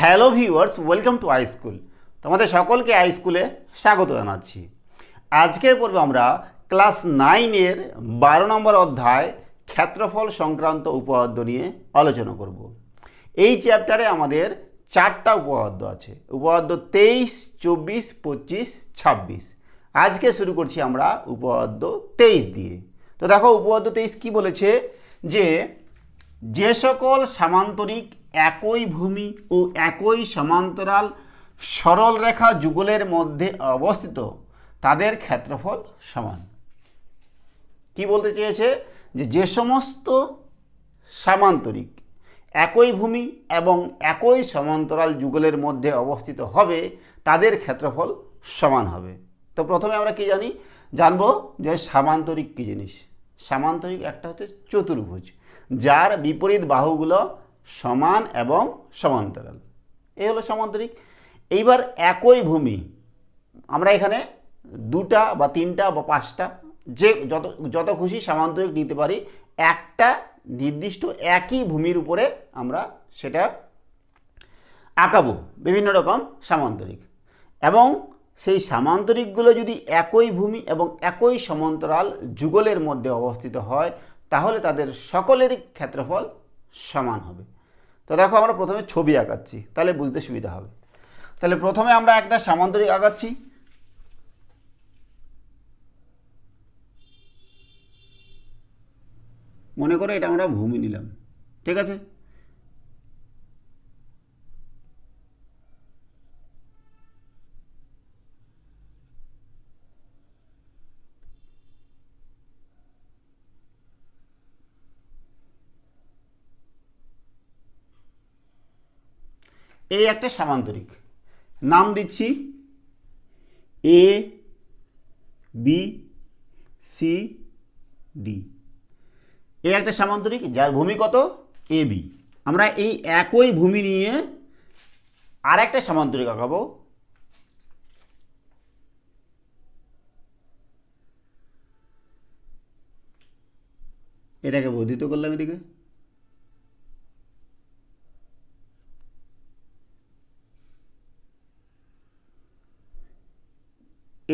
Hello viewers, welcome to I school. তোমাদের সকলকে I স্কুলে স্বাগত জানাচ্ছি। আজকের পর্বে আমরা ক্লাস 9-এর 12 নম্বর অধ্যায় ক্ষেত্রফল সংক্রান্ত উপপাদ্য নিয়ে আলোচনা করব। এই চ্যাপ্টারে আমাদের 4টা উপপাদ্য আছে, উপপাদ্য 23, 24, 25, 26। আজকে শুরু করছি আমরা উপপাদ্য 23 দিয়ে। তো দেখো উপপাদ্য 23 কি বলেছে, যে সকল সামান্তরিক একই ভূমি ও একই সমান্তরাল সরল রেখা যুগলের মধ্যে অবস্থিত তাদের ক্ষেত্রফল সমান। কি বলতে চেয়েছে, যে সমস্ত সামান্তরিক একই ভূমি এবং একই সমান্তরাল যুগলের মধ্যে অবস্থিত হবে তাদের ক্ষেত্রফল সমান হবে। তো প্রথমে আমরা কি জানবো যে সামান্তরিক কী জিনিস। সামান্তরিক একটা হচ্ছে চতুর্ভুজ যার বিপরীত বাহুগুলো সমান এবং সমান্তরাল, এই হলো সামান্তরিক। এইবার একই ভূমি আমরা এখানে 2টা বা 3টা বা 5টা যে যত খুশি সামান্তরিক নিতে পারি, একটা নির্দিষ্ট একই ভূমির উপরে আমরা সেটা আঁকাবো বিভিন্ন রকম সামান্তরিক, এবং সেই সামান্তরিকগুলো যদি একই ভূমি এবং একই সমান্তরাল যুগলের মধ্যে অবস্থিত হয় তাহলে তাদের সকলেরই ক্ষেত্রফল সমান হবে। তো দেখো আমরা প্রথমে ছবি আঁকাচ্ছি, তাহলে বুঝতে সুবিধা হবে। তাহলে প্রথমে আমরা একটা সামান্তরিক আঁকাচ্ছি। মনে করো এটা আমরা ভূমি নিলাম, ঠিক আছে। এই একটা সামান্তরিক, নাম দিচ্ছি এ বি সি ডি। এই একটা সামান্তরিক যার ভূমি কত, এ বি। আমরা এই একই ভূমি নিয়ে আর একটা সামান্তরিক আঁকাবো, এটাকে বর্ধিত করলাম এদিকে।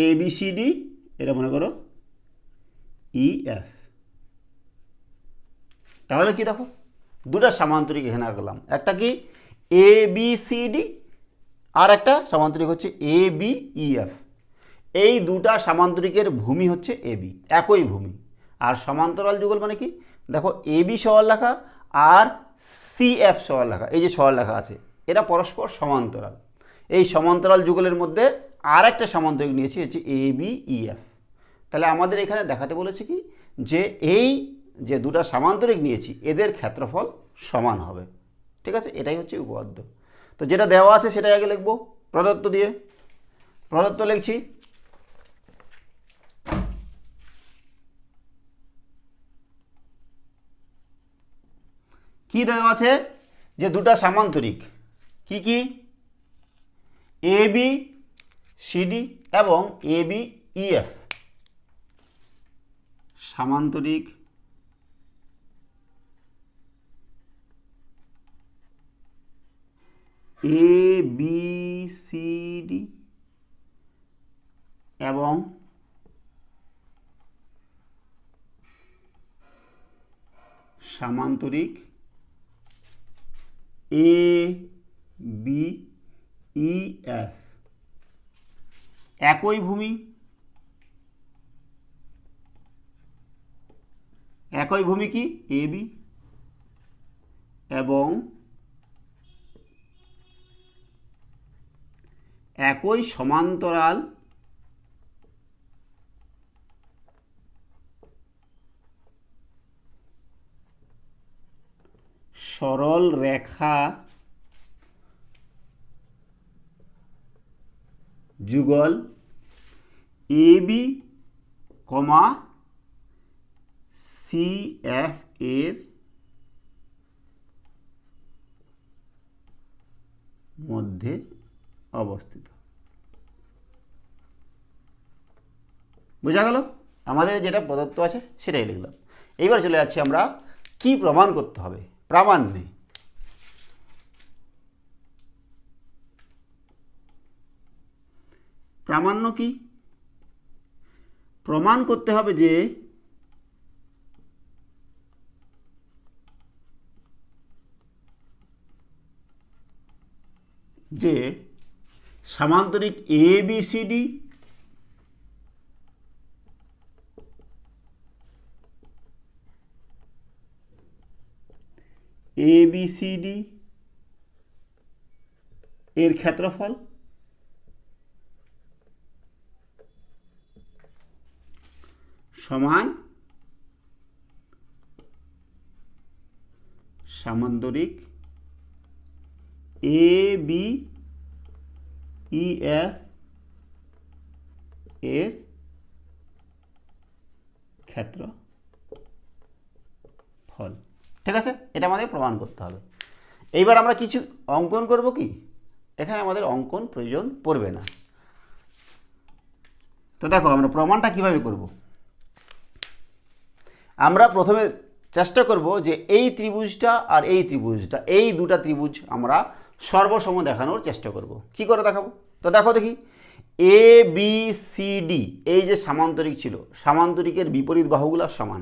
এ বি সি ডি, এটা মনে করো ই এফ। তাহলে কি দেখো, দুটা সামান্তরিক এখানে আঁকলাম, একটা কি এ বি সি ডি আর একটা সামান্তরিক হচ্ছে এ বি ই এফ। এই দুটা সামান্তরিকের ভূমি হচ্ছে এ বি, একই ভূমি। আর সমান্তরাল যুগল মানে কি, দেখো এ বি সরলরেখা আর সি এফ সরলরেখা, এই যে সরলরেখা আছে এরা পরস্পর সমান্তরাল। এই সমান্তরাল যুগলের মধ্যে আর একটা সামান্তরিক নিয়েছি হচ্ছে এ বি ই এফ। তাহলে আমাদের এখানে দেখাতে বলেছে কি, যে এই যে দুটা সামান্তরিক নিয়েছি এদের ক্ষেত্রফল সমান হবে, ঠিক আছে। এটাই হচ্ছে উপপাদ্য। তো যেটা দেওয়া আছে সেটাই আগে লিখবো, প্রদত্ত দিয়ে প্রদত্ত লিখছি। কি দেওয়া আছে, যে দুটা সামান্তরিক কি কি, এ বি সিডি এবং এ B E F সামান্তরিক A B C D এবং সামান্তরিক এ বি ই এফ একই ভূমি কি এ বি এবং একই সমান্তরাল সরল রেখা যুগল A B comma C F এর মধ্যে অবস্থিত। বোঝা গেল? আমাদের যেটা প্রদত্ত আছে সেটাই লিখলাম। এইবার চলে যাচ্ছি আমরা কি প্রমাণ করতে হবে, প্রামাণ্যে। প্রামাণ্য কি? প্রমাণ করতে হবে যে সামান্তরিক এ বি সি ডি এর ক্ষেত্রফল সমান সামান্তরিক এ বি ই এফ এর ক্ষেত্রফল। ঠিক আছে, এটা আমাদের প্রমাণ করতে হবে। এইবার আমরা কিছু অঙ্কন করব কি? এখানে আমাদের অঙ্কন প্রয়োজন পড়বে না। তো দেখো আমরা প্রমাণটা কিভাবে করব। আমরা প্রথমে চেষ্টা করব যে এই ত্রিভুজটা আর এই ত্রিভুজটা, এই দুটা ত্রিভুজ আমরা সর্বসম দেখানোর চেষ্টা করব। কি করে দেখাবো? তো দেখো দেখি, এ বি সি ডি এই যে সামান্তরিক ছিল, সামান্তরিকের বিপরীত বাহুগুলো সমান।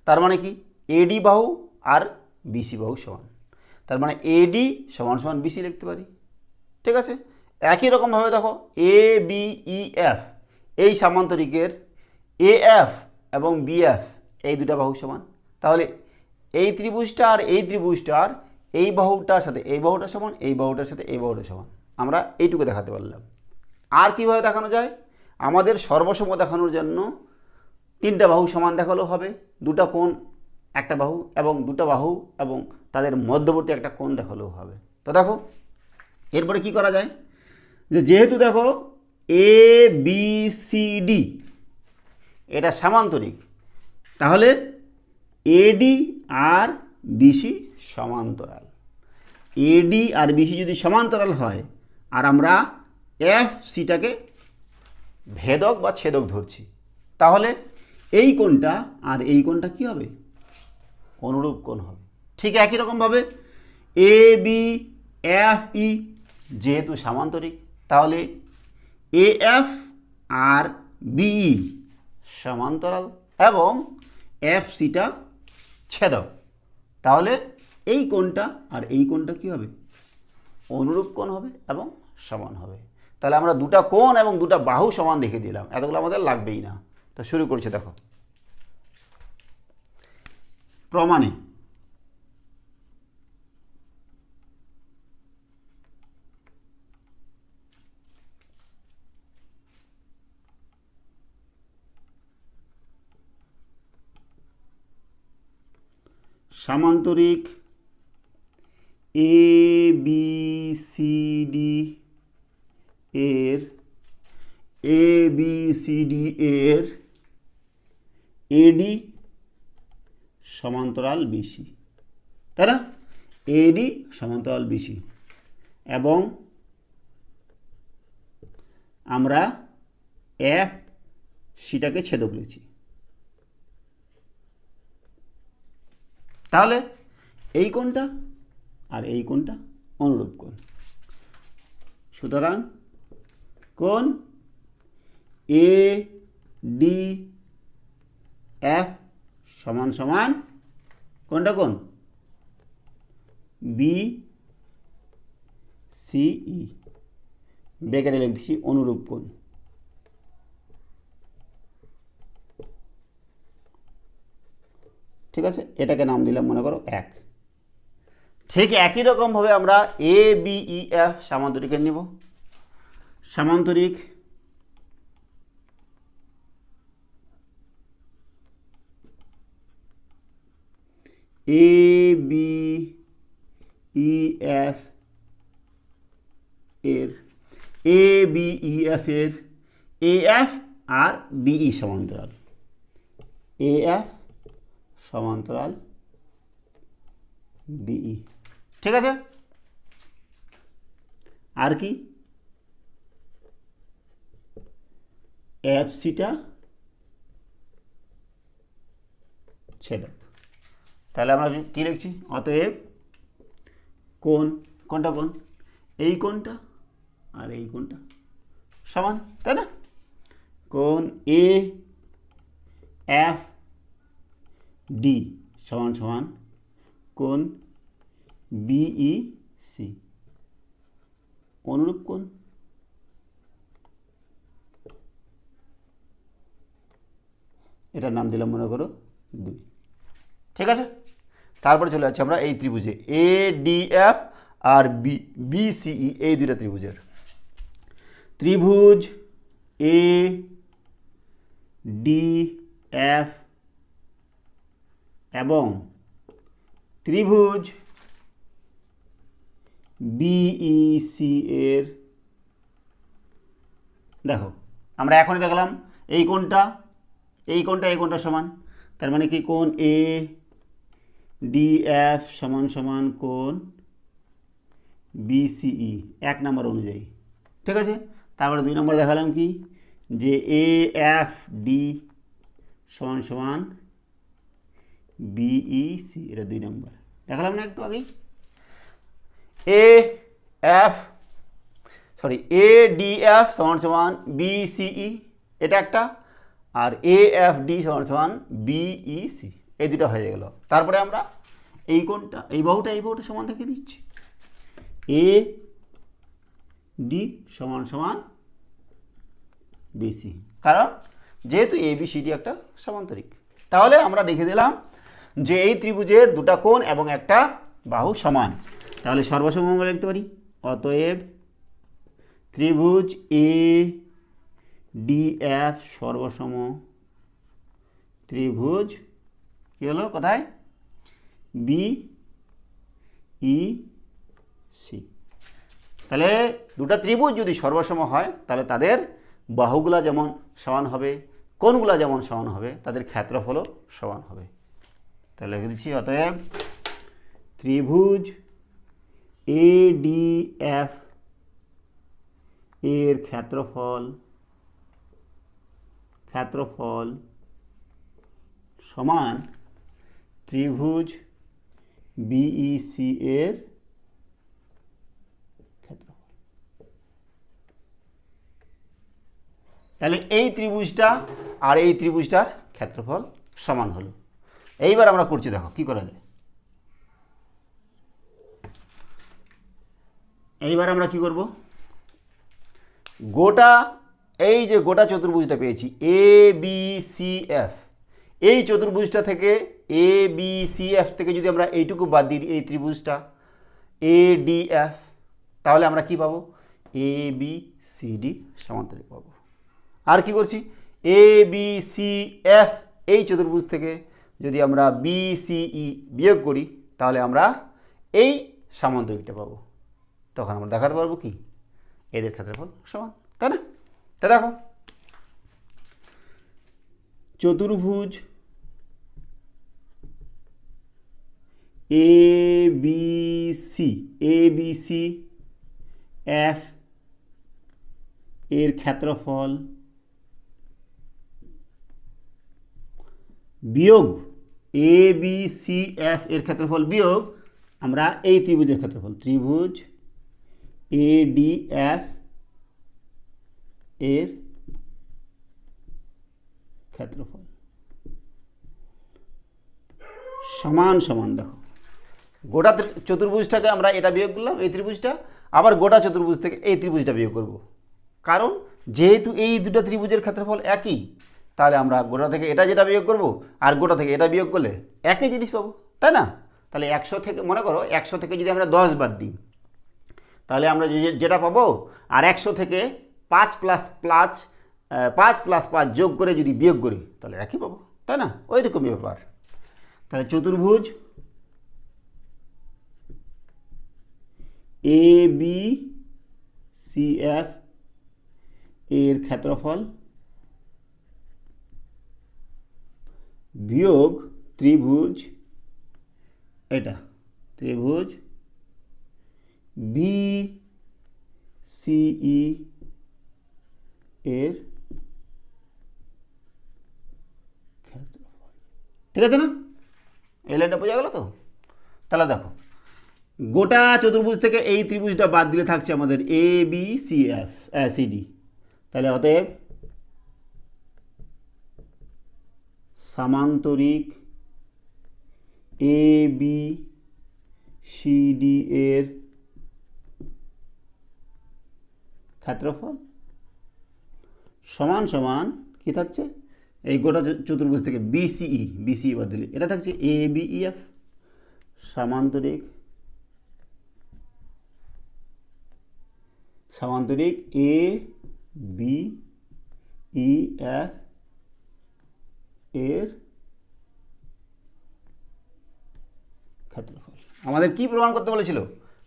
তার মানে কি? এডি বাহু আর বিসি বাহু সমান। তার মানে এডি সমান সমান বিসি লিখতে পারি। ঠিক আছে, একই রকমভাবে দেখো এ বি ই এফ এই সামান্তরিকের এ এফ এবং বি এফ এই দুটা বাহু সমান। তাহলে এই ত্রিভুজটা আর এই ত্রিভুজটার এই বাহুটার সাথে এই বাহুটা সমান, এই বাহুটার সাথে এই বাহুটা সমান। আমরা এইটুকু দেখাতে পারলাম। আর কিভাবে দেখানো যায়? আমাদের সর্বসম দেখানোর জন্য তিনটা বাহু সমান দেখালেও হবে, দুটা কোণ একটা বাহু এবং দুটা বাহু এবং তাদের মধ্যবর্তী একটা কোণ দেখালেও হবে। তো দেখো এরপরে কি করা যায়, যেহেতু দেখো এ বি সি ডি এটা সামান্তরিক, তাহলে এডি আর বিসি সমান্তরাল। এডি আর বিসি যদি সমান্তরাল হয় আর আমরা এফ সিটাকে ভেদক বা ছেদক ধরছি, তাহলে এই কোণটা আর এই কোণটা কি হবে? অনুরূপ কোণ হবে। ঠিক একই রকমভাবে এ বি এফ ই যেহেতু সামান্তরিক, তাহলে এ এফ আর বিই সমান্তরাল এবং এফ সিটা ছেদক, তাহলে এই কোণটা আর এই কোণটা কি হবে? অনুরূপ কোণ হবে এবং সমান হবে। তাহলে আমরা দুটা কোণ এবং দুটা বাহু সমান দেখে দিলাম, এতগুলো আমাদের লাগবেই না। তো শুরু করছি দেখো প্রমাণে। সামান্তরিক এ বি সি ডি এর এডি সমান্তরাল বিসি, তাই না? এডি সমান্তরাল বিসি এবং আমরা এফ সিটাকে ছেদক লিখছি। তাহলে এই কোণটা আর এই কোণটা অনুরূপ কোণ। সুতরাং কোণ এ ডি এফ সমান সমান কোনটা কোণ? বি সি ই, ব্র্যাকেটে লিখছি অনুরূপ কোণ। ঠিক আছে, এটাকে নাম দিলাম মনে করো 1। ঠিক একই রকমভাবে আমরা এ বি ই এফ সামান্তরিকের নিব। সামান্তরিক এ বি ই এফ এর এ এফ আর বিই সমান্তরাল, এ এফ সমান্তরাল বিই। ঠিক আছে, আর কি? এফ সিটা ছেদক। তাহলে আমরা কি লিখছি? অতএব কোনটা কোণ? এই কোণটা আর এই কোণটা সমান, তাই না? কোণ এ এফ ডি সমান সমান কোণ বিই সি, অনুরূপ কোণ। এটার নাম দিলাম মনে করো 2। ঠিক আছে, তারপরে চলে যাচ্ছি আমরা এই ত্রিভুজে এ ডি এফ আর বি সিই, এই দুইটা ত্রিভুজের ত্রিভুজ এ ডি এফ এবং ত্রিভুজ বিইসি এর, দেখো আমরা এখনই দেখলাম এই কোণটা এই কোণটা এই কোণটা সমান, তার মানে কি কোণ এ ডি এফ সমান সমান কোণ বিসিই 1 নম্বর অনুযায়ী। ঠিক আছে, তারপরে 2 নম্বর দেখালাম কি, যে এ এফ ডি সমান সমান বিইসি, এটা 2 নম্বর দেখালাম না একটু আগেই। এ ডি এফ সমান সমান বিসিই, এটা একটা, আর এ এফ ডি সমান সমান বিইসি, এই দুটো হয়ে গেল। তারপরে আমরা এই কোণটা এই বাহুটা সমান রেখে দিচ্ছি, এ ডি সমান সমান বিসি, কারণ যেহেতু এ বি সি ডি একটা সমান্তরিক। তাহলে আমরা দেখে দিলাম যে এই ত্রিভুজের দুটা কোণ এবং একটা বাহু সমান। তাহলে সর্বসম আমরা লিখতে পারি, অতএব ত্রিভুজ এ ডি এফ সর্বসম ত্রিভুজ কি হলো কোথায়, বি ই সি। তাহলে দুটা ত্রিভুজ যদি সর্বসম হয় তাহলে তাদের বাহুগুলা যেমন সমান হবে, কোণগুলা যেমন সমান হবে, তাদের ক্ষেত্রফলও সমান হবে। তাহলে লিখে দিচ্ছি, অতএব ত্রিভুজ এ ডি এফ এর ক্ষেত্রফল সমান ত্রিভুজ বিইসি এর ক্ষেত্রফল। তাহলে এই ত্রিভুজটা আর এই ত্রিভুজটার ক্ষেত্রফল সমান হলো। এইবার আমরা করছি, দেখো কি করা যায়। এইবার আমরা কি করব, এই যে গোটা চতুর্ভুজটা পেয়েছি এ বি সি এফ, এই চতুর্ভুজটা থেকে এ বি সি এফ থেকে যদি আমরা এইটুকু বাদ দিই, এই ত্রিভুজটা এ ডি এফ, তাহলে আমরা কি পাবো, এ বি সি ডি সমান্তরিক পাবো। আর কি করছি, এ বি সি এফ এই চতুর্ভুজ থেকে যদি আমরা বি সিই বিয়োগ করি তাহলে আমরা এই সামান্তরিকটা পাবো। তখন আমরা দেখাতে পারবো কি এদের ক্ষেত্রফল সমান, তাই না? তা দেখো চতুর্ভুজ এ বি সি এফ এর ক্ষেত্রফল বিয়োগ এ বি সি এফ এর ক্ষেত্রফল বিয়োগ আমরা এই ত্রিভুজের ক্ষেত্রফল, ত্রিভুজ এ ডি এফ এর ক্ষেত্রফল সমান সমান। দেখো গোটা চতুর্ভুজটাকে আমরা এটা বিয়োগ করলাম, এই ত্রিভুজটা, আবার গোটা চতুর্ভুজ থেকে এই ত্রিভুজটা বিয়োগ করব, কারণ যেহেতু এই দুটো ত্রিভুজের ক্ষেত্রফল একই, তাহলে আমরা গোটা থেকে এটা যেটা বিয়োগ করব আর গোটা থেকে এটা বিয়োগ করলে একই জিনিস পাবো, তাই না? তাহলে 100 থেকে মনে করো 100 থেকে যদি আমরা 10 বাদ দিই তাহলে আমরা যেটা পাবো, আর 100 থেকে 5 প্লাস 5 যোগ করে যদি বিয়োগ করি তাহলে একই পাবো, তাই না? ওই রকমই ব্যাপার। তাহলে চতুর্ভুজ এ বি সি এফ এর ক্ষেত্রফল বিয়োগ ত্রিভুজ এটা, ত্রিভুজ বি সিই এর ক্ষেত্রফল। ঠিক আছে না? এই লাইনটা বোঝা গেল তো? তাহলে দেখো গোটা চতুর্ভুজ থেকে এই ত্রিভুজটা বাদ দিলে থাকছে আমাদের A B C F C D. তাহলে অতএব সামান্তরিক এ বি সি ডি এর ক্ষেত্রফল সমান সমান কি থাকছে, এই গোটা চতুর্ভুজ থেকে বিসিই বাদ দিলে এটা থাকছে এ B E F সামান্তরিক A B E F এর ক্ষেত্রফল। আমাদের কি প্রমাণ করতে বলেছিল?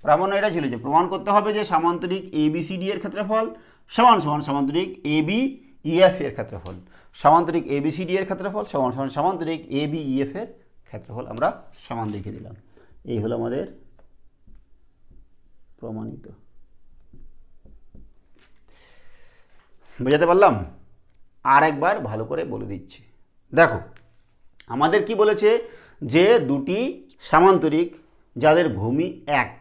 প্রামাণ্য এটা ছিল যে প্রমাণ করতে হবে যে সামান্তরিক এ বি সি ডি এর ক্ষেত্রফল সমান সমান সামান্তরিক এ বি ই এফ এর ক্ষেত্রফল। সামান্তরিক এ বি সি ডি এর ক্ষেত্রফল সমান সমান সামান্তরিক এ বি ই এফ এর ক্ষেত্রফল আমরা সমান দেখিয়ে দিলাম। এই হলো আমাদের প্রমাণিত। বোঝাতে পারলাম? আর একবার ভালো করে বলে দিচ্ছি। দেখো আমাদের কি বলেছে যে দুটি সামান্তরিক যাদের ভূমি এক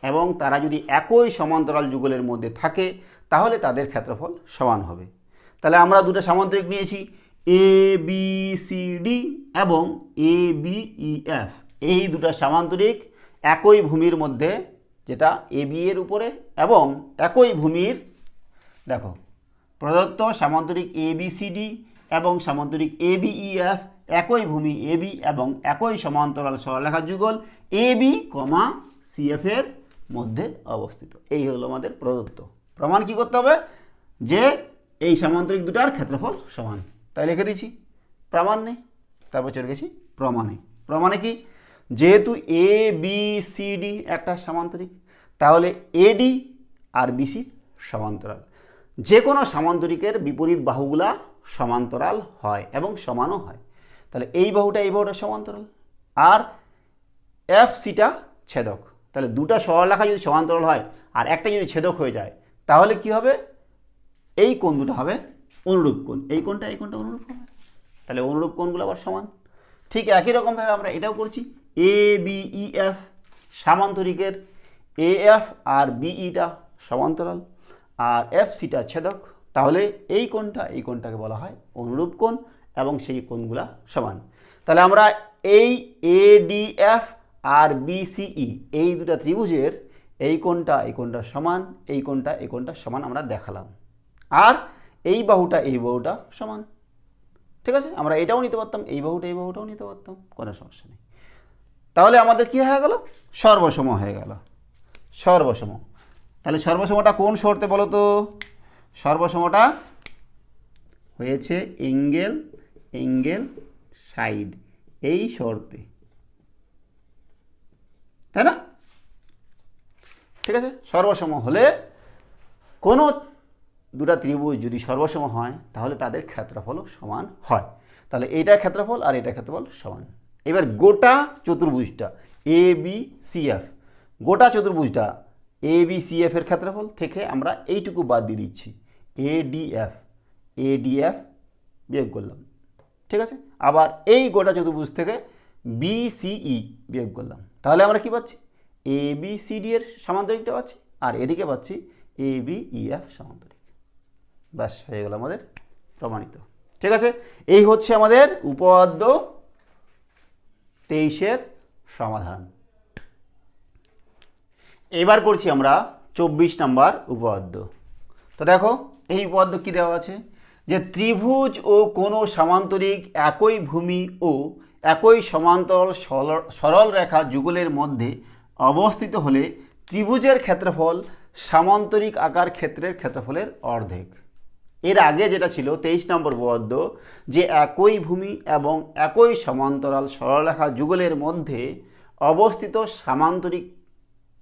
এবং তারা যদি একই সমান্তরাল যুগলের মধ্যে থাকে তাহলে তাদের ক্ষেত্রফল সমান হবে। তাহলে আমরা দুটো সামান্তরিক নিয়েছি এ বি সি ডি এবং এ বি ই এফ। এই দুটো সামান্তরিক একই ভূমির মধ্যে, যেটা এ বি এর উপরে এবং একই ভূমির, দেখো প্রদত্ত সামান্তরিক এ বি সি ডি এবং সামান্তরিক এ বি ই এফ একই ভূমি এ বি এবং একই সমান্তরাল সরলরেখার যুগল A B comma C F এর মধ্যে অবস্থিত। এই হলো আমাদের প্রদত্ত। প্রমাণ কি করতে হবে? যে এই সামান্তরিক দুটার ক্ষেত্রফল সমান। তাই লিখে দিচ্ছি প্রমাণ নেই, তারপর চলে গেছি প্রমাণে। প্রমাণে কি? যেহেতু এ বি সি ডি একটা সামান্তরিক, তাহলে এডি আর বিসি সমান্তরাল। যে কোনো সামান্তরিকের বিপরীত বাহুগুলা সমান্তরাল হয় এবং সমানও হয়। তাহলে এই বাহুটা সমান্তরাল আর এফ সিটা ছেদক। তাহলে দুটা সরলরেখা যদি সমান্তরাল হয় আর একটা যদি ছেদক হয়ে যায় তাহলে কি হবে? এই কোণ দুটো হবে অনুরূপ কোণ। এই কোণটা অনুরূপ কোণ। তাহলে অনুরূপ কোণগুলো আবার সমান। ঠিক একই রকমভাবে আমরা এটাও করছি। এ বি ই এফ সামান্তরিকের এ এফ আর বিইটা সমান্তরাল আর এফ সিটা ছেদক। তাহলে এই কোণটাকে বলা হয় অনুরূপ কোণ এবং সেই কোণগুলা সমান। তাহলে আমরা এই এ ডি এফ আর বিসিই এই দুটা ত্রিভুজের এই কোণটা সমান, এই কোণটা সমান আমরা দেখালাম। আর এই বাহুটা সমান। ঠিক আছে, আমরা এটাও নিতে পারতাম, এই বাহুটাও নিতে পারতাম, কোনো সমস্যা নেই। তাহলে আমাদের কি হয়ে গেল? সর্বসম হয়ে গেল। সর্বসম। তাহলে সর্বসমটা কোন শর্তে বলো তো? সর্বসমটা হয়েছে এঙ্গেল সাইড এই শর্তে, তাই না? ঠিক আছে, সর্বসম হলে কোনো দুটা ত্রিভুজ যদি সর্বসম হয় তাহলে তাদের ক্ষেত্রফলও সমান হয়। তাহলে এইটা ক্ষেত্রফল আর এটা ক্ষেত্রফল সমান। এবার গোটা চতুর্ভুজটা এ বি সি এফ, গোটা চতুর্ভুজটা এ বি সি এফ এর ক্ষেত্রফল থেকে আমরা এইটুকু বাদ দিয়ে দিচ্ছি, এ ডি এফ বিয়োগ করলাম। ঠিক আছে, আবার এই গোটা চতুর্ভুজ থেকে বিসিই বিয়োগ করলাম। তাহলে আমরা কি পাচ্ছি? এ বি সি ডি এর সামান্তরিকটা পাচ্ছি আর এদিকে পাচ্ছি এ বি ই এফ সামান্তরিক। ব্যাস হয়ে গেল আমাদের প্রমাণিত। ঠিক আছে, এই হচ্ছে আমাদের উপপাদ্য 23-এর সমাধান। এবার করছি আমরা 24 নম্বর উপপাদ্য। তো দেখো এই উপপাদ্য কি দেওয়া আছে? যে ত্রিভুজ ও কোনো সামান্তরিক একই ভূমি ও একই সমান্তরাল সরল রেখা যুগলের মধ্যে অবস্থিত হলে ত্রিভুজের ক্ষেত্রফল সামান্তরিক আকার ক্ষেত্রের ক্ষেত্রফলের অর্ধেক। এর আগে যেটা ছিল 23 নম্বর উপপাদ্য, যে একই ভূমি এবং একই সমান্তরাল সরলরেখা যুগলের মধ্যে অবস্থিত সামান্তরিক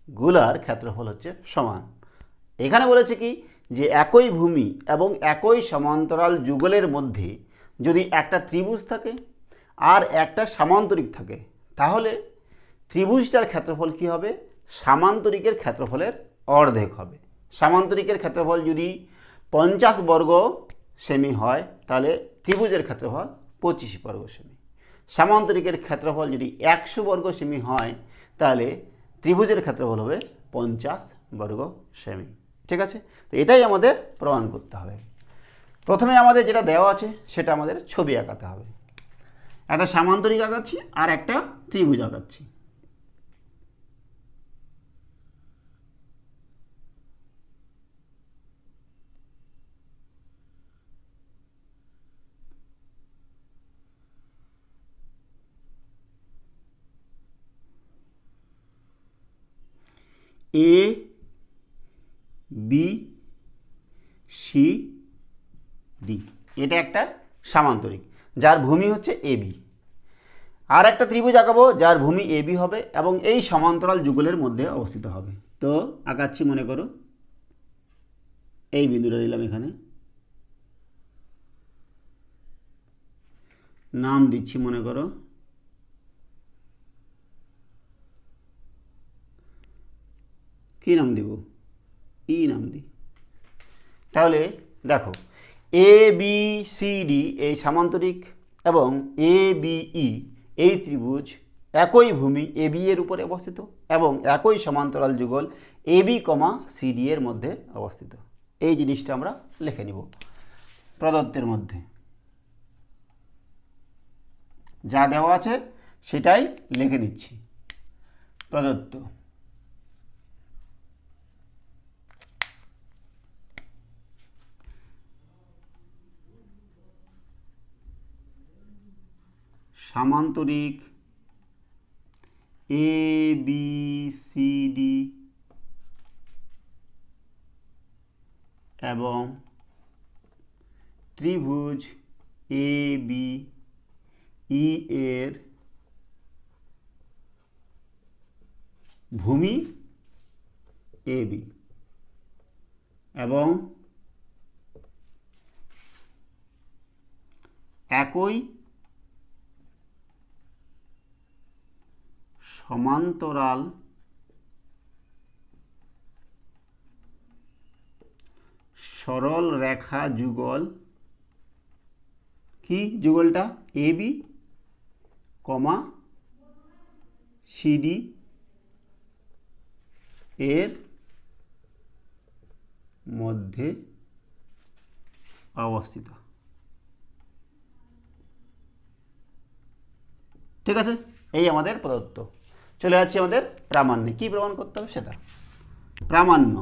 গুলার ক্ষেত্রফল হচ্ছে সমান। এখানে বলেছে কি? যে একই ভূমি এবং একই সমান্তরাল যুগলের মধ্যে যদি একটা ত্রিভুজ থাকে আর একটা সামান্তরিক থাকে তাহলে ত্রিভুজটার ক্ষেত্রফল কি হবে? সামান্তরিকের ক্ষেত্রফলের অর্ধেক হবে। সামান্তরিকের ক্ষেত্রফল যদি 50 বর্গ সেমি হয় তাহলে ত্রিভুজের ক্ষেত্রফল 25 বর্গ সেমি। সামান্তরিকের ক্ষেত্রফল যদি 100 বর্গ সেমি হয় তাহলে ত্রিভুজের ক্ষেত্রফল হবে 50 বর্গ সেমি। ঠিক আছে, তো এটাই আমাদের প্রমাণ করতে হবে। প্রথমে আমাদের যেটা দেওয়া আছে সেটা আমাদের ছবি আঁকাতে হবে। একটা সামান্তরিক আঁকাচ্ছি আর একটা ত্রিভুজ আঁকাচ্ছি। এ বি সি ডি, এটা একটা সামান্তরিক যার ভূমি হচ্ছে এবি। আর একটা ত্রিভুজ আঁকাবো যার ভূমি এবি হবে এবং এই সমান্তরাল যুগলের মধ্যে অবস্থিত হবে। তো আঁকাচ্ছি, মনে করো এই বিন্দুটা নিলাম, এখানে নাম দিচ্ছি, মনে করো কি নাম দেব, ই নাম দিই। তাহলে দেখো এ বি সি ডি এই সামান্তরিক এবং এ বি ই এই ত্রিভুজ একই ভূমি এ বি এর উপরে অবস্থিত এবং একই সমান্তরাল যুগল A B comma C D এর মধ্যে অবস্থিত। এই জিনিসটা আমরা লিখে নিব প্রদত্তের মধ্যে যা দেওয়া আছে সেটাই লিখে নিচ্ছি। প্রদত্ত সামান্তরিক এ বি সি ডি এবং ত্রিভুজ এ বি ই এর ভূমি এ বি এবং একই সমান্তরাল সরল রেখা যুগল, কি যুগলটা, এ বি কমা সিডি এর মধ্যে অবস্থিত। ঠিক আছে, এই আমাদের প্রদত্ত। চলে যাচ্ছি আমাদের প্রামাণ্যে। কি প্রমাণ করতে হবে সেটা, প্রামাণ্য।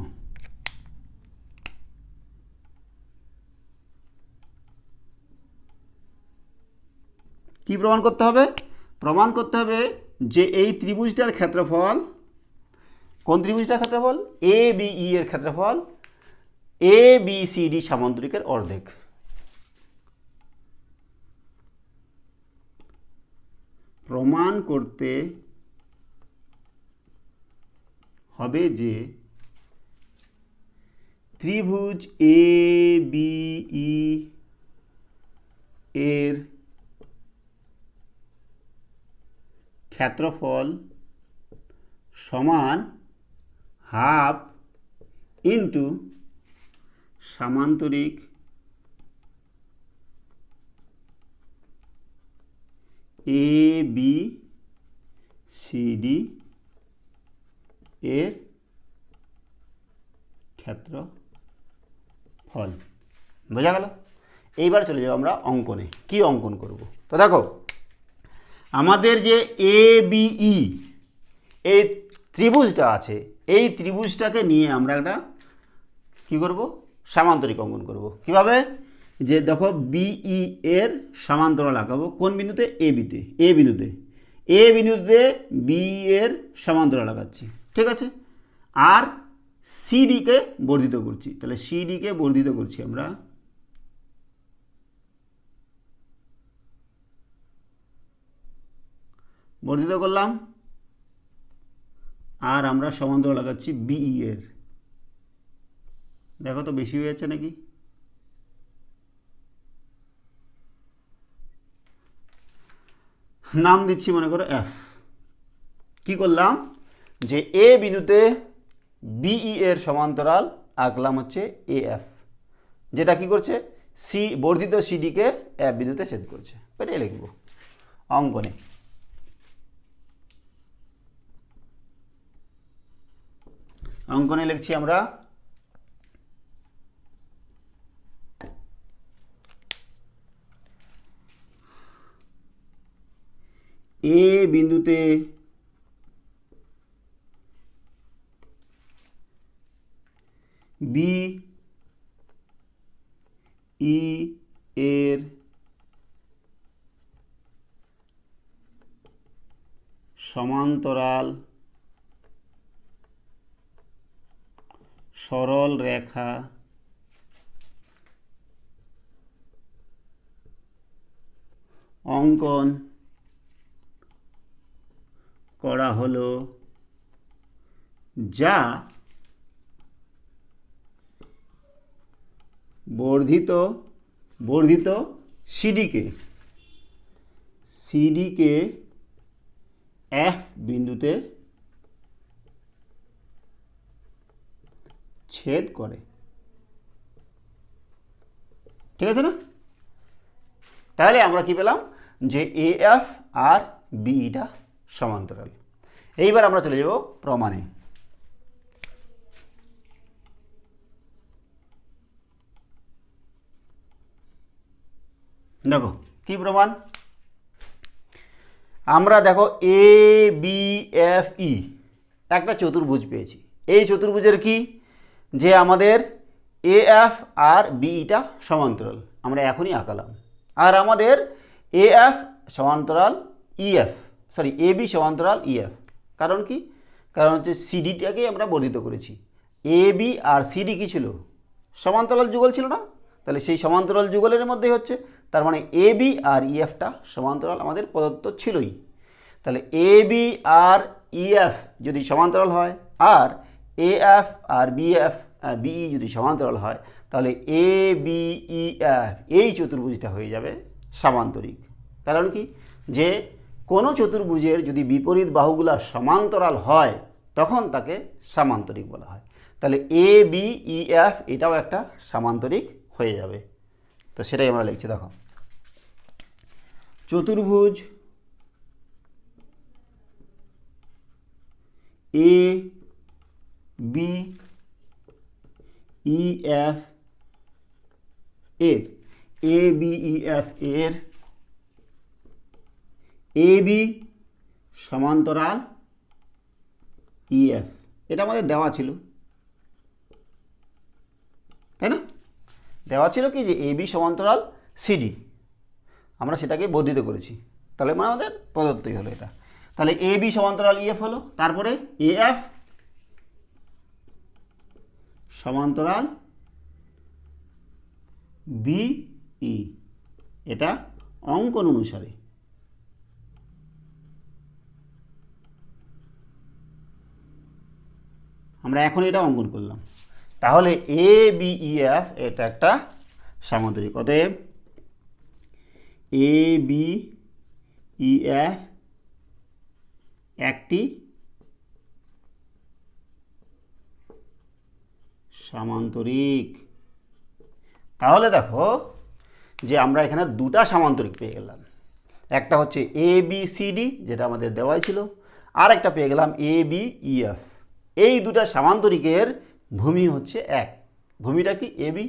কি প্রমাণ করতে হবে? প্রমাণ করতে হবে যে এই ত্রিভুজটার ক্ষেত্রফল, কোন ত্রিভুজটার ক্ষেত্রফল, এ বি ই এর ক্ষেত্রফল এ বি সি ডি সামান্তরিকের অর্ধেক। প্রমাণ করতে হবে যে ত্রিভুজ এ বি ই এর ক্ষেত্রফল সমান half into সামান্তরিক A B C D এর ক্ষেত্রফল। বোঝা গেল? এইবার চলে যাব আমরা অঙ্কনে। কি অঙ্কন করব? তো দেখো আমাদের যে এ বি ই এই ত্রিভুজটা আছে, এই ত্রিভুজটাকে নিয়ে আমরা একটা কী করব, সামান্তরিক অঙ্কন করব। কিভাবে? যে দেখো বিই এর সমান্তরাল আঁকাবো কোন বিন্দুতে, এ বিতে, এ বিন্দুতে, এ বিন্দুতে বি এর সমান্তরাল আঁকাচ্ছি। ঠিক আছে, আর সিডিকে বর্ধিত করছি। তাহলে সিডিকে বর্ধিত করছি আমরা, বর্ধিত করলাম, আর আমরা সমান্তরাল লাগাচ্ছি বিই এর। দেখো তো বেশি হয়ে যাচ্ছে নাকি? নাম দিচ্ছি মনে করো এফ। কি করলাম, যে এ বিন্দুতে বিই এর সমান্তরাল আঁকলাম হচ্ছে এ এফ, যেটা কি করছে, সি বর্ধিত সিডিকে এফ বিন্দুতে ছেদ করছে। এটাই লিখব অঙ্কনে। অঙ্কনে লিখছি আমরা এ বিন্দুতে বি ই এর সমান্তরাল সরল রেখা অঙ্কন করা হলো, যা বর্ধিত সিডিকে এফ বিন্দুতে ছেদ করে। ঠিক আছে না? তাহলে আমরা কি পেলাম যে এ এফ আর বিটা সমান্তরাল। এইবার আমরা চলে যাব প্রমাণে। দেখো কি প্রমাণ, আমরা দেখো এ বি এফ ই একটা চতুর্ভুজ পেয়েছি। এই চতুর্ভুজের কি যে আমাদের এ এফ আর বিটা সমান্তরাল আমরা এখনই আঁকালাম, আর আমাদের এ এফ সমান্তরাল ইএফ, সরি এ বি সমান্তরাল ইএফ। কারণ কি? কারণ হচ্ছে সিডিটাকে আমরা বর্ধিত করেছি। এ বি আর সিডি কি ছিল? সমান্তরাল যুগল ছিল না? তাহলে সেই সমান্তরাল যুগলের মধ্যেই হচ্ছে, তার মানে এ বি আর ইএফটা সমান্তরাল আমাদের প্রদত্ত ছিলই। তাহলে এ বি আর ইএফ যদি সমান্তরাল হয়, আর এ এফ আর বিই যদি সমান্তরাল হয়, তাহলে এ বি ই এফ এই চতুর্ভুজটা হয়ে যাবে সামান্তরিক। কারণ কি? যে কোনো চতুর্ভুজের যদি বিপরীত বাহুগুলা সমান্তরাল হয় তখন তাকে সামান্তরিক বলা হয়। তাহলে এ বি ই এফ এটাও একটা সামান্তরিক হয়ে যাবে। তো সেটাই আমরা লিখছি। দেখো চতুর্ভুজ এ বি ই এফ এর এ বি ই এফ এর এ বি সমান্তরাল ইএফ, এটা আমাদের দেওয়া ছিল, তাই না? দেওয়া ছিল কি যে এ বি সমান্তরাল সিডি, আমরা সেটাকে বর্ধিত করেছি, তাহলে মানে আমাদের প্রদত্তই হলো এটা। তাহলে এ বি সমান্তরাল ইএফ হলো, তারপরে এ এফ সমান্তরাল বিই, এটা অঙ্কন অনুসারে। আমরা এখন এটা অঙ্কন করলাম। তাহলে এ বি ই এফ এটা একটা সামান্তরিক। অতএব এ বি ই এফ একটি সামান্তরিক। তাহলে দেখো যে আমরা এখানে দুটা সামান্তরিক পেয়ে গেলাম, একটা হচ্ছে এ বি সি ডি যেটা আমাদের দেওয়াই ছিল, আর একটা পেয়ে গেলাম এ বি ই এফ। এই দুটা সামান্তরিকের ভূমি হচ্ছে এক, ভূমিটা কি এ বি,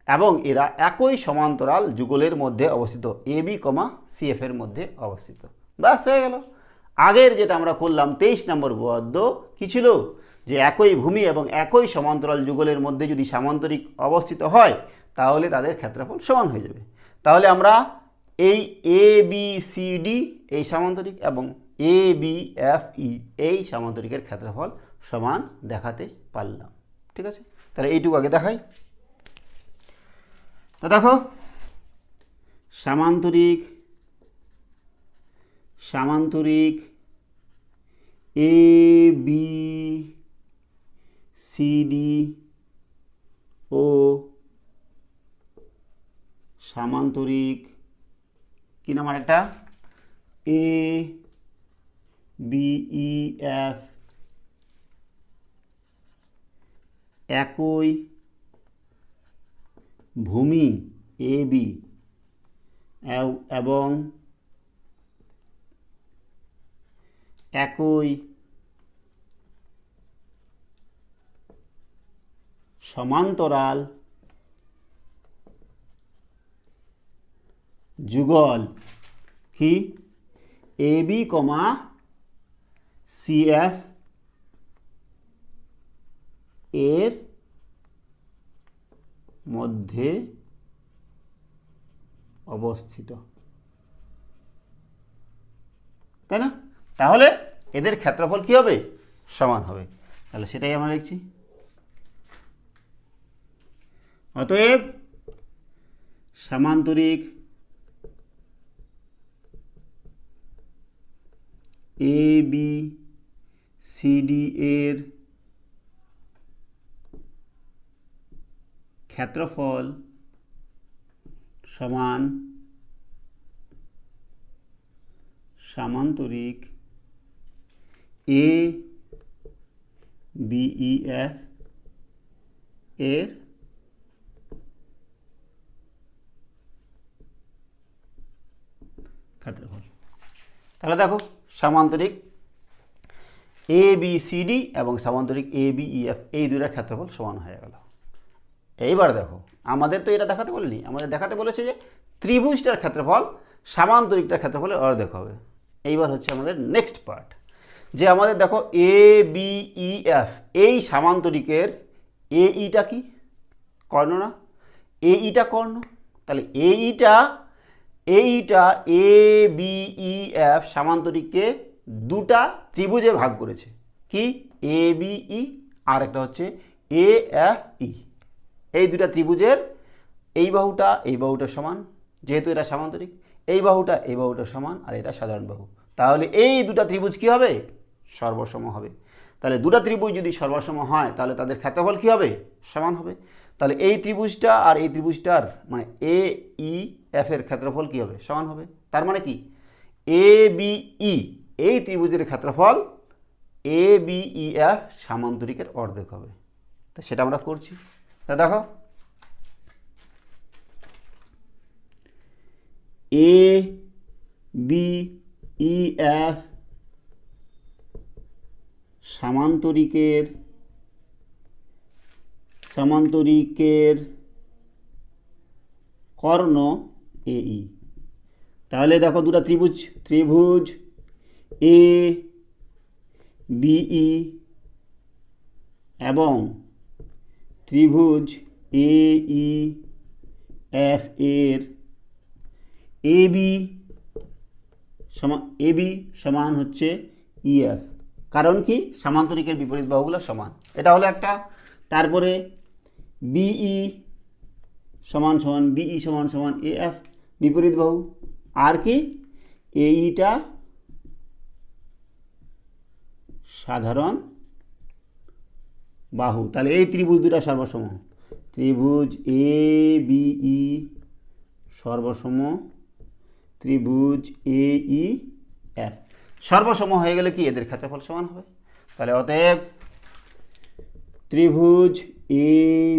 এবং এরা একই সমান্তরাল যুগলের মধ্যে অবস্থিত, A B comma C F এর মধ্যে অবস্থিত। ব্যাস হয়ে গেল। আগের যেটা আমরা করলাম 23 নম্বর উপপাদ্য কি ছিল, যে একই ভূমি এবং একই সমান্তরাল যুগলের মধ্যে যদি সামান্তরিক অবস্থিত হয় তাহলে তাদের ক্ষেত্রফল সমান হয়ে যাবে। তাহলে আমরা এই এ বি সি ডি এই সামান্তরিক এবং এ বি এফ ই এই সামান্তরিকের ক্ষেত্রফল সমান দেখাতে পারলাম। ঠিক আছে, তাহলে এইটুকু আগে দেখাই। তো দেখো সামান্তরিক এ বি সি ডি ও সামান্তরিক কি নাম একটা এ বি ই এফ একই ভূমি এ বি এবং একই সমান্তরাল যুগল কি এ বি কমা সিএফ এর মধ্যে অবস্থিত, তাই না? তাহলে এদের ক্ষেত্রফল কি হবে? সমান হবে। তাহলে সেটাই আমরা লিখছি। অতএব সামান্তরিক এ বি সি ডি এর ক্ষেত্রফল সমান সামান্তরিক এ বিইএফ এর ক্ষেত্রফল। তাহলে দেখো সামান্তরিক এ বি সি ডি এবং সামান্তরিক এ বি ই এফ এই দুইটার ক্ষেত্রফল সমান হয়ে গেল। এইবার দেখো আমাদের তো এটা দেখাতে বলেনি, আমাদের দেখাতে বলেছে যে ত্রিভুজটার ক্ষেত্রফল সামান্তরিকটার ক্ষেত্রফলের অর্ধেক হবে। এইবার হচ্ছে আমাদের নেক্সট পার্ট, যে আমাদের দেখো এ বি ই এফ এই সামান্তরিকের এ ইটা কি? কর্ণ না? এ ইটা কর্ণ। তাহলে এ ইটা এ বি ই এফ সামান্তরিককে দুটা ত্রিভুজে ভাগ করেছে। কি? এ বি ই আর একটা হচ্ছে এ এফ ই। এই দুটা ত্রিভুজের এই বাহুটা সমান, যেহেতু এটা সামান্তরিক, এই বাহুটা সমান, আর এটা সাধারণ বাহু। তাহলে এই দুটা ত্রিভুজ কি হবে? সর্বসম হবে। তাহলে দুটা ত্রিভুজ যদি সর্বসম হয় তাহলে তাদের ক্ষেত্রফল কি হবে? সমান হবে। তাহলে এই ত্রিভুজটা আর এই ত্রিভুজটার মানে এ ই এফ এর ক্ষেত্রফল কি হবে? সমান হবে। তার মানে কি? এ বি ই এই ত্রিভুজের ক্ষেত্রফল এ বি ই এফ সামান্তরিকের অর্ধেক হবে। তা সেটা আমরা করছি। তা দেখো এ বি ই এফ সামান্তরিকের কর্ণ এ ই। তাহলে দেখো দুটা ত্রিভুজ এ বি ই এবং ত্রিভুজ এ ই এফ এর এ বি সমান হচ্ছে ই এফ। কারণ কি? সামান্তরিকের বিপরীত বাহুগুলো সমান। এটা হলো একটা। তারপরে বিই সমান এ এফ বিপরীত বাহু। আর কি? এইটা সাধারণ বাহু। তাহলে এই ত্রিভুজ দুটা সর্বসম। ত্রিভুজ এ বিই সর্বসম ত্রিভুজ এ ই এফ সর্বসম হয়ে গেলে কি এদের ক্ষেত্রফল সমান হবে। তাহলে অতএব ত্রিভুজ এ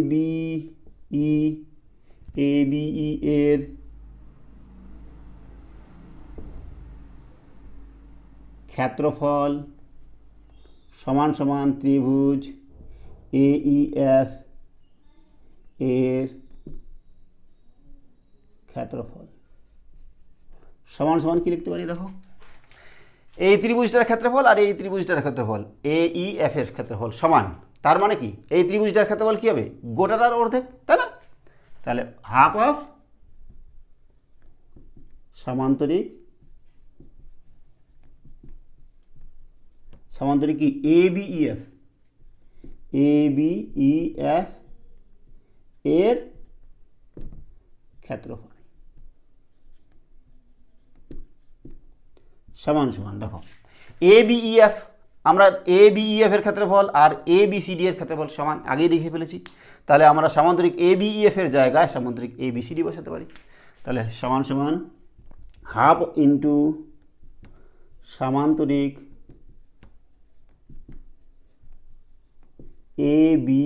বিই এর ক্ষেত্রফল সমান ত্রিভুজ এ ই এফ এর ক্ষেত্রফল সমান কি লিখতে পারি? দেখো এই ত্রিভুজটার ক্ষেত্রফল আর এই ত্রিভুজটার ক্ষেত্রফল এ ই এফ এর ক্ষেত্রফল সমান। তার মানে কি? এই ত্রিভুজটার ক্ষেত্রফল কি হবে? গোটাটার অর্ধেক, তাই না? তাহলে হাফ অফ সামান্তরিক কি এ বিই এফ এর ক্ষেত্রফল সমান। দেখো এ বিই এফ, আমরা এ বিই এফ এর ক্ষেত্রফল আর এ বি সি ডি এর ক্ষেত্রফল সমান আগেই দেখে ফেলেছি। তাহলে আমরা সামান্তরিক এ বিই এফ এর জায়গায় সামান্তরিক এ বি সি ডি বসাতে পারি। তাহলে সমান half into সামান্তরিক A B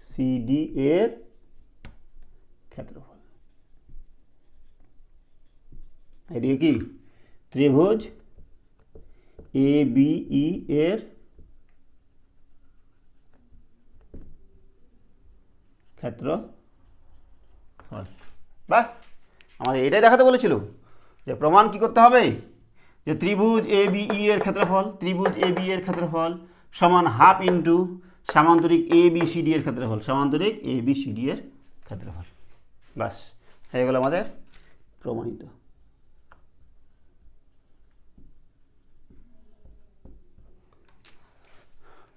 C D এর ক্ষেত্রফল। এদিকে কি? ত্রিভুজ এ বিই এর ক্ষেত্রফল। বাস আমাদের এটাই দেখাতে বলেছিল যে প্রমাণ কি করতে হবে? যে ত্রিভুজ এ বি ই এর ক্ষেত্রফল, ত্রিভুজ এ বি এর ক্ষেত্রফল সমান half into সামান্তরিক A B C D এর ক্ষেত্রফল, সামান্তরিক এ বি সি ডি এর ক্ষেত্রফল। বাস হয়ে গেল আমাদের প্রমাণিত।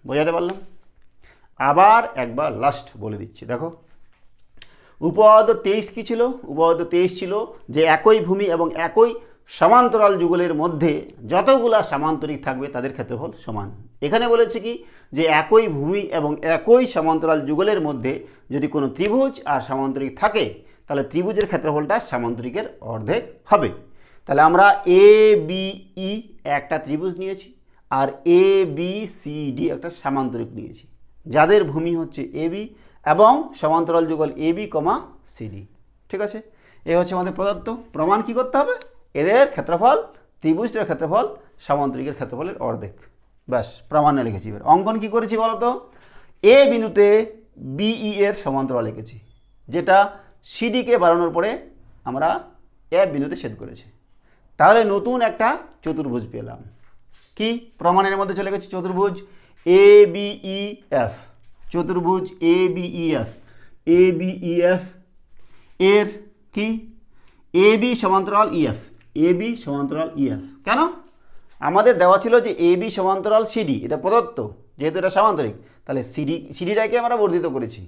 বোঝাতে পারলাম? আবার একবার লাস্ট বলে দিচ্ছি, দেখো উপপাদ্য 23 কী ছিল? উপপাদ্য 23 ছিল যে একই ভূমি এবং একই সমান্তরাল যুগলের মধ্যে যতগুলা সামান্তরিক থাকবে তাদের ক্ষেত্রফল সমান। এখানে বলেছে কি যে একই ভূমি এবং একই সমান্তরাল যুগলের মধ্যে যদি কোনো ত্রিভুজ আর সামান্তরিক থাকে তাহলে ত্রিভুজের ক্ষেত্রফলটা সামান্তরিকের অর্ধেক হবে। তাহলে আমরা এ বি ই একটা ত্রিভুজ নিয়েছি আর এ বি সি ডি একটা সামান্তরিক নিয়েছি, যাদের ভূমি হচ্ছে এ বি এবং সমান্তরাল যুগল এ বি কমা সিডি। ঠিক আছে, এ হচ্ছে আমাদের প্রদত্ত। প্রমাণ কি করতে হবে? এদের ক্ষেত্রফল, ত্রিভুজটার ক্ষেত্রফল সামান্তরিকের ক্ষেত্রফলের অর্ধেক। ব্যাস প্রমাণে লিখেছি। এবার অঙ্কন কি করেছি বলতো? এ বিন্দুতে বিই এর সমান্তরাল লিখেছি, যেটা সিডিকে বাড়ানোর পরে আমরা এ বিন্দুতে ছেদ করেছি। তাহলে নতুন একটা চতুর্ভুজ পেলাম। কি প্রমাণের মধ্যে চলে গেছি? চতুর্ভুজ এ বিই এফ, চতুর্ভুজ এ BE F, A BE F এর কি এ বি সমান্তরাল ইএফ, এ বি সমান্তরাল ইএফ। কেন? আমাদের দেওয়া ছিল যে এ বি সমান্তরাল সিডি, এটা প্রদত্ত, যেহেতু এটা সামান্তরিক তাহলে সিডিটাকে আমরা বর্ধিত করেছি,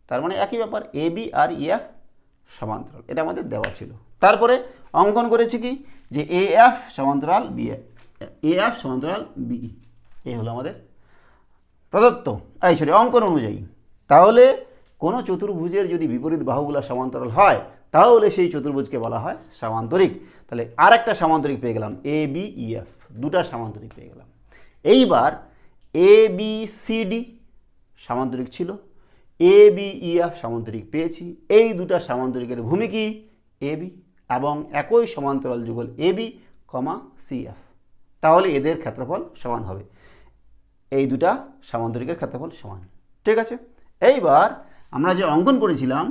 তার মানে একই ব্যাপার, এ বি আর ইএফ সমান্তরাল, এটা আমাদের দেওয়া ছিল। তারপরে অঙ্কন করেছি কি যে এ এফ সমান্তরাল বি, এ এফ সমান্তরাল বিই, এই হলো আমাদের প্রদত্ত অঙ্কন অনুযায়ী। তাহলে কোনো চতুর্ভুজের যদি বিপরীত বাহুগুলো সমান্তরাল হয় তাহলে সেই চতুর্ভুজকে বলা হয় সামান্তরিক। তাহলে আর একটা সামান্তরিক পেয়ে গেলাম এ বি ই এফ, দুটা সামান্তরিক পেয়ে গেলাম। এইবার এ বি সি ডি সামান্তরিক ছিল, এ বি ই এফ সামান্তরিক পেয়েছি। এই দুটা সামান্তরিকের ভূমি কি? এ বি এবং একই সমান্তরাল যুগল A B comma C F, তাহলে এদের ক্ষেত্রফল সমান হবে। এই দুটা সামান্তরিকের ক্ষেত্রফল সমান। ঠিক আছে, এইবার আমরা যে অঙ্কন করেছিলাম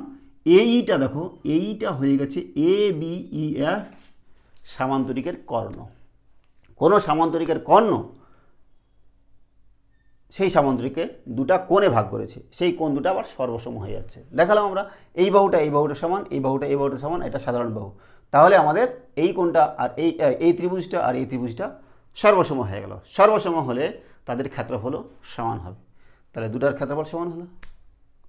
এইটা দেখো, এইটা হয়ে গেছে এ বি ই এফ সামান্তরিকের কর্ণ। কোনো সামান্তরিকের কর্ণ সেই সামান্তরিকে দুটা কোণে ভাগ করেছে, সেই কোণ দুটো আবার সর্বসম হয়ে যাচ্ছে। দেখালাম আমরা এই বাহুটা সমান, এই বাহুটা সমান, এটা সাধারণ বাহু। তাহলে আমাদের এই কোণটা আর এই ত্রিভুজটা আর এই ত্রিভুজটা সর্বসম হয়ে গেল। সর্বসম হলে তাদের ক্ষেত্রফলও সমান হবে। তাহলে দুটার ক্ষেত্রফল সমান হলো।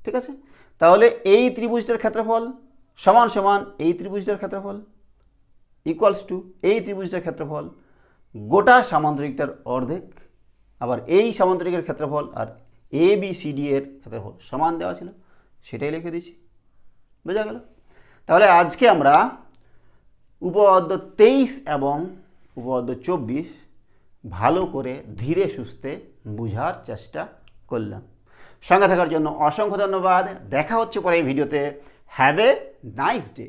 ঠিক আছে, তাহলে এই ত্রিভুজটার ক্ষেত্রফল সমান সমান এই ত্রিভুজটার ক্ষেত্রফল ইকুয়ালস টু এই ত্রিভুজটার ক্ষেত্রফল গোটা সামান্তরিকটার অর্ধেক। আবার এই সামান্তরিকের ক্ষেত্রফল আর এ বি সি ডি এর ক্ষেত্রফল সমান দেওয়া ছিল, সেটাই লিখে দিচ্ছি। বোঝা গেল? তাহলে আজকে আমরা উপপাদ্য 23 এবং উপপাদ্য 24 ভালো করে ধীরে সুস্থে বোঝার চেষ্টা করলাম। সঙ্গে থাকার জন্য অসংখ্য ধন্যবাদ। দেখা হচ্ছে পরে এই ভিডিওতে। Have a nice day.